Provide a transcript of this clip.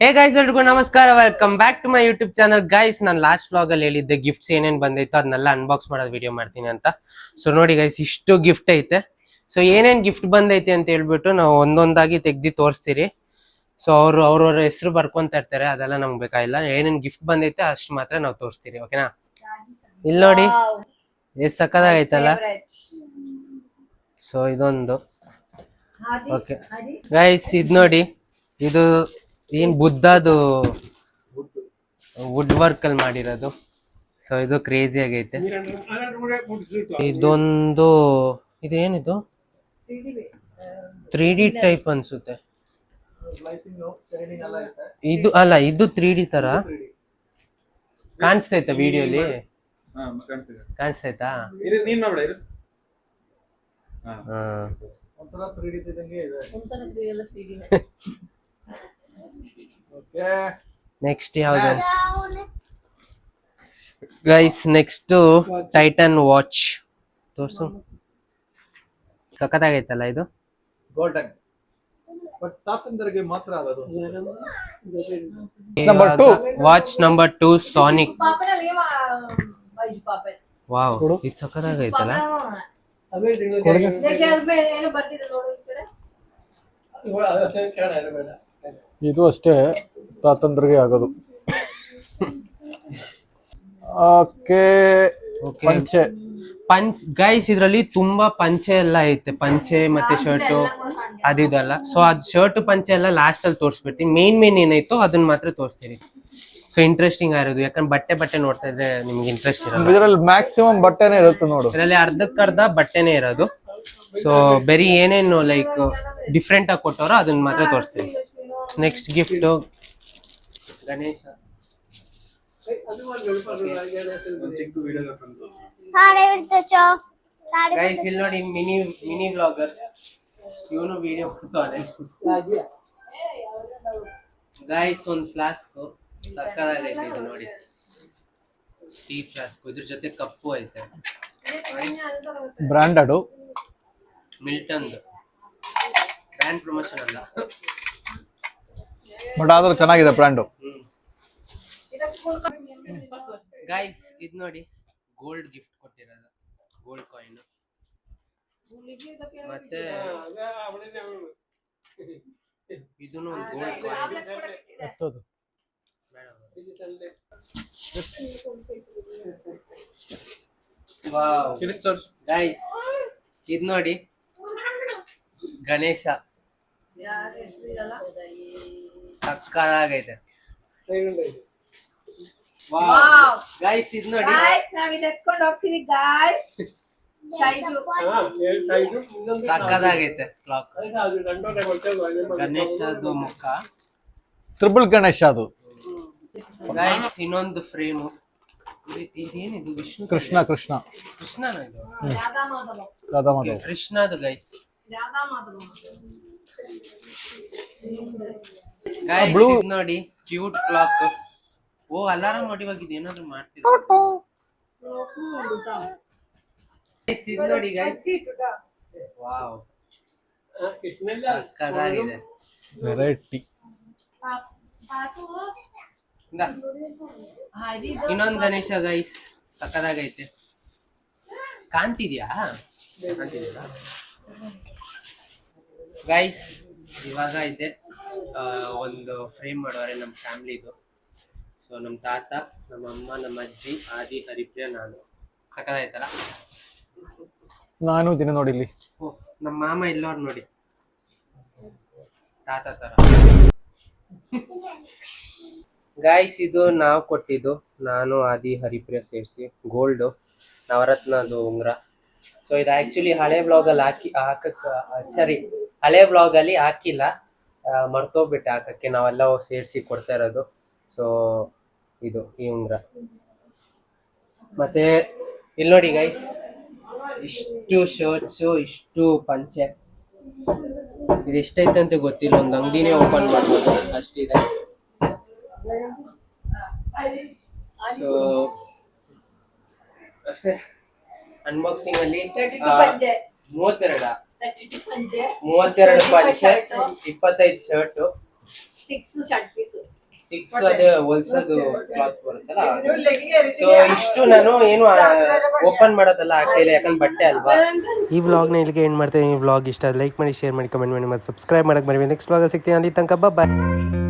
ಹೇ guys ಎಲ್ರಿಗೂ ನಮಸ್ಕಾರ, welcome back to my YouTube channel. Guys ನಾನು ಲಾಸ್ಟ್ ವ್ಲಾಗ್ ಅಲ್ಲಿ ಹೇಳಿದ್ದೆ ಗಿಫ್ಟ್ಸ್ ಏನೇನ್ ಬಂದೈತೋ ಅದನ್ನೆಲ್ಲ ಅನ್ಬಾಕ್ಸ್ ಮಾಡೋದು ವಿಡಿಯೋ ಮಾಡ್ತೀನಿ ಅಂತ. ಸೊ ನೋಡಿ ಗೈಸ್, ಇಷ್ಟು ಗಿಫ್ಟ್ ಐತೆ. ಸೊ ಏನೇನ್ ಗಿಫ್ಟ್ ಬಂದೈತೆ ಅಂತ ಹೇಳ್ಬಿಟ್ಟು ನಾವು ಒಂದೊಂದಾಗಿ ತೆಗ್ದು ತೋರಿಸ್ತೀರಿ. ಸೊ ಅವ್ರವ್ರ ಹೆಸರು ಬರ್ಕೊಂತ ಇರ್ತಾರೆ, ಅದೆಲ್ಲ ನಮ್ಗೆ ಬೇಕಾಗಿಲ್ಲ. ಏನೇನ್ ಗಿಫ್ಟ್ ಬಂದೈತೆ ಅಷ್ಟು ಮಾತ್ರ ನಾವು ತೋರಿಸ್ತೀರಿ, ಓಕೆನಾ? ಇಲ್ಲಿ ನೋಡಿ ಎಷ್ಟು ಸಕ್ಕದಾಗೈತಲ್ಲ. ಸೊ ಇದೊಂದು ಓಕೆ ಗೈಸ್, ಇದ್ ನೋಡಿ, ಇದು ಏನ್ ಬುದ್ಧದು ವುಡ್ ವರ್ಕ್ ಅಲ್ಲಿ ಮಾಡಿರೋದು. ಸೊ ಇದು ಕ್ರೇಜಿ ಆಗೈತೆ. ಇದೊಂದು ಇದೇನಿದು 3D ಟೈಪ್ ಅನ್ಸುತ್ತೆ. ಇದು ಅಲ್ಲ, ಇದು 3D ತರ ಕಾಣಿಸ್ತೈತಾ ವಿಡಿಯೋಲಿ? ಕಾಣಿಸ್ತೈತಾ? ನೆಕ್ಸ್ಟ್ ಯಾವ್ದು ಗೈಸ್? ನೆಕ್ಸ್ಟ್ ಟೈಟನ್ ವಾಚ್ ತೋರ್ಸು. ಸಖತ್ತಾಗೈತಲ್ಲ ಇದು. ಗೋಲ್ಡನ್ ಬಟ್ ತಾತಂದರಿಗೆ ಮಾತ್ರ ಆಗೋದು. Watch number 2 sonic. ವಾವ್, ಇದು ಸಖತ್ತಾಗೈತಲ್ಲ. ಇದು ಅಷ್ಟೇ ತಾತಂದ್ರಿಗೆ ಆಗೋದು. ಓಕೆ ಪಂಚೆ. ಗೈಸ್ ಇದ್ರಲ್ಲಿ ತುಂಬಾ ಪಂಚೆ ಎಲ್ಲ ಐತೆ. ಪಂಚೆ ಮತ್ತೆ ಶರ್ಟು ಅದಿದಲ್ಲ. ಸೊ ಅದ್ ಶರ್ಟ್ ಪಂಚೆ ಎಲ್ಲ ಲಾಸ್ಟ್ ಅಲ್ಲಿ ತೋರಿಸ್ಬಿಡ್ತೀನಿ. ಮೇನ್ ಏನೈತೋ ಅದನ್ನ ಮಾತ್ರ ತೋರಿಸ್ತೀನಿ. ಸೊ ಇಂಟ್ರೆಸ್ಟಿಂಗ್ ಆಗಿರೋದು, ಯಾಕಂದ್ರೆ ಬಟ್ಟೆ ನೋಡ್ತಾ ಇದ್ರೆ ನಿಮ್ಗೆ ಇಂಟ್ರೆಸ್ಟ್ ಇರಲ್ಲ. ಇದರಲ್ಲಿ ಮ್ಯಾಕ್ಸಿಮಮ್ ಬಟ್ಟೆನೇ ಇರುತ್ತೆ ನೋಡು. ಇದರಲ್ಲಿ ಅರ್ಧಕ್ಕರ್ಧ ಬಟ್ಟೆನೇ ಇರೋದು. ಸೊ ಬರೀ ಏನೇನು ಲೈಕ್ ಡಿಫ್ರೆಂಟ್ ಆಗಿ ಕೊಟ್ಟವ್ರೋ ಅದನ್ನ ಮಾತ್ರ ತೋರಿಸ್ತೀನಿ. Next gift Ganesha. ಗೈಸ್ ಇಲ್ಲಿ ನೋಡಿ, ಮಿನಿ ವ್ಲಾಗರ್ ಇವನು ವಿಡಿಯೋ ಕೊಡ್ತಾನೆ. ಗೈಸ್ ಒಂದು ಫ್ಲಾಸ್ಕ್ ಸಕ್ಕದಾಗೈತೆ ಇದು ನೋಡಿ, ಟೀ ಫ್ಲಾಸ್ಕ್. ಇದ್ರ ಜೊತೆ ಕಪ್ಪು ಐತೆ, ಬ್ರಾಂಡೆಡ್ ಮಿಲ್ಟನ್. ಬ್ರ್ಯಾಂಡ್ ಪ್ರಮೋಷನ್ ಅಲ್ಲ, ಬಟ್ ಆದ್ರೂ ಚೆನ್ನಾಗಿದೆ ಬ್ರಾಂಡು. ಗೈಸ್ ಇದು ನೋಡಿ, ಗೋಲ್ಡ್ ಗಿಫ್ಟ್ ಕೊಟ್ಟಿರೋದು, ಗೋಲ್ಡ್ ಕಾಯಿನ್. ಮತ್ತೆ ಇದನ್ನು ಒಂದು ಗೋಲ್ಡ್ ಕಾಯಿನ್. ಗೈಸ್ ಇದು ನೋಡಿ, ಗಣೇಶ ಸಕ್ಕದಾಗೈತೆ. ಗೈಸ್ ಇದು ನೋಡಿ, ಸಕ್ಕದಾಗೈತೆ ಕ್ಲಾಕ್. ಗಣೇಶದು ಮುಖ, ಟ್ರಿಪಲ್ ಗಣೇಶ ಅದು. ಗೈಸ್ ಇನ್ನೊಂದು ಫ್ರೇಮು. ಇದೇನಿದು? ವಿಷ್ಣು ಕೃಷ್ಣ ಕೃಷ್ಣನ ಇದು, ಕೃಷ್ಣದು ಗೈಸ್. ಗೈಸ್ ನೋಡಿ, ಕ್ಯೂಟ್ ಕ್ಲಾಕ್. ಓ ಅಲಾರಾಮ್ ಹೊಡಿವಾಗಿದೆ, ಏನಾದ್ರು ಮಾಡ್ತೀರಾ? ಇದು ನೋಡಿ ಗೈಸ್, ವಾವ್ ಸಕ್ಕದಾಗಿದೆ. ವೆರೈಟಿ. ಇನ್ನೊಂದು ಗಣೇಶ ಗೈಸ್, ಸಕ್ಕದಾಗೈತೆ. ಕಾಣ್ತಿದ್ಯಾ? ಗೈಸ್ ಇವಾಗ ಐತೆ ಒಂದು ಫ್ರೇಮ್ ಮಾಡೋರೆ ನಮ್ಮ ಫ್ಯಾಮಿಲಿದು. ಸೊ ನಮ್ಮ ತಾತ, ನಮ್ಮ ಅಮ್ಮ, ನಮ್ಮ ಅಜ್ಜಿ, ಆದಿ, ಹರಿಪ್ರಿಯ, ನಾನು. ಸಕ್ಕದಾಯ್ತಲ್ಲ? ನಾನು ದಿನ ನೋಡಿಲ್ಲಿ. ಓ ನಮ್ಮ ಮಾಮ ಇಲ್ಲವ್ರು ನೋಡಿ, ತಾತ ತರ. ಗೈಸ್ ಇದು ನಾವು ಕೊಟ್ಟಿದ್ದು, ನಾನು, ಆದಿ, ಹರಿಪ್ರಿಯ ಸೇರಿಸಿ, ಗೋಲ್ಡು ನವರತ್ನದು ಉಂಗ್ರ. ಸೊ ಇದು ಆಕ್ಚುಲಿ ಹಳೆ ಬ್ಲಾಗಲ್ಲಿ ಹಳೆ ಬ್ಲಾಗಲ್ಲಿ ಹಾಕಿಲ್ಲ, ಮರ್ತೋಗ್ಬಿಟ್ಟೆ ಹಾಕಕ್ಕೆ. ನಾವೆಲ್ಲ ಸೇರಿಸಿ ಕೊಡ್ತಾ ಇರೋದು. ಸೊ ಇದು ಈ ಉಂಗ್ರ. ಮತ್ತೆ ಇಲ್ಲಿ ನೋಡಿ ಗೈಸ್, ಇಷ್ಟು ಶರ್ಟ್ಸು, ಇಷ್ಟು ಪಂಚೆ. ಇದು ಎಷ್ಟೈತೆ ಅಂತ ಗೊತ್ತಿಲ್ಲ, ಒಂದು ಅಂಗಡಿನೇ ಓಪನ್ ಮಾಡ್ಬೋದು ಅಷ್ಟಿದೆ. ಸೊ ಅಷ್ಟೇ. ಅನ್ಬಾಕ್ಸಿಂಗ್ ಅಲ್ಲಿ 32 ಪಂಚೆ, 25 ಶರ್ಟ್, 6 ಶರ್ಟ್ ಪೀಸ್. 6 ಅದೇ ಹೊಲ್ಸೋದು ಕ್ಲಾತ್ ಬರುತ್ತಲ್ಲ. ಸೊ ಇಷ್ಟು ನಾನು ಏನು ಓಪನ್ ಮಾಡೋದಲ್ಲ ಆಗ್ತಿಲ್ಲ, ಯಾಕಂದ್ರೆ ಬಟ್ಟೆ ಅಲ್ವಾ. ಈ ವ್ಲಾಗ್ನ ಇಲ್ಲಿಗೆ ಎಂಡ್ ಮಾಡ್ತೇನೆ. ಈ ವ್ಲಾಗ್ ಇಷ್ಟ ಲೈಕ್ ಮಾಡಿ, ಶೇರ್ ಮಾಡಿ, ಕಮೆಂಟ್ ಮಾಡಿ, ಮತ್ತೆ ಸಬ್ಸ್ಕ್ರೈಬ್ ಮಾಡಕ್ ಬರೀ. ನೆಕ್ಸ್ಟ್ ವ್ಲಾಗ್ ಸಿಗ್ತೀನಿ. ಅಲ್ಲಿ ತನಕ ಬಾಯ್.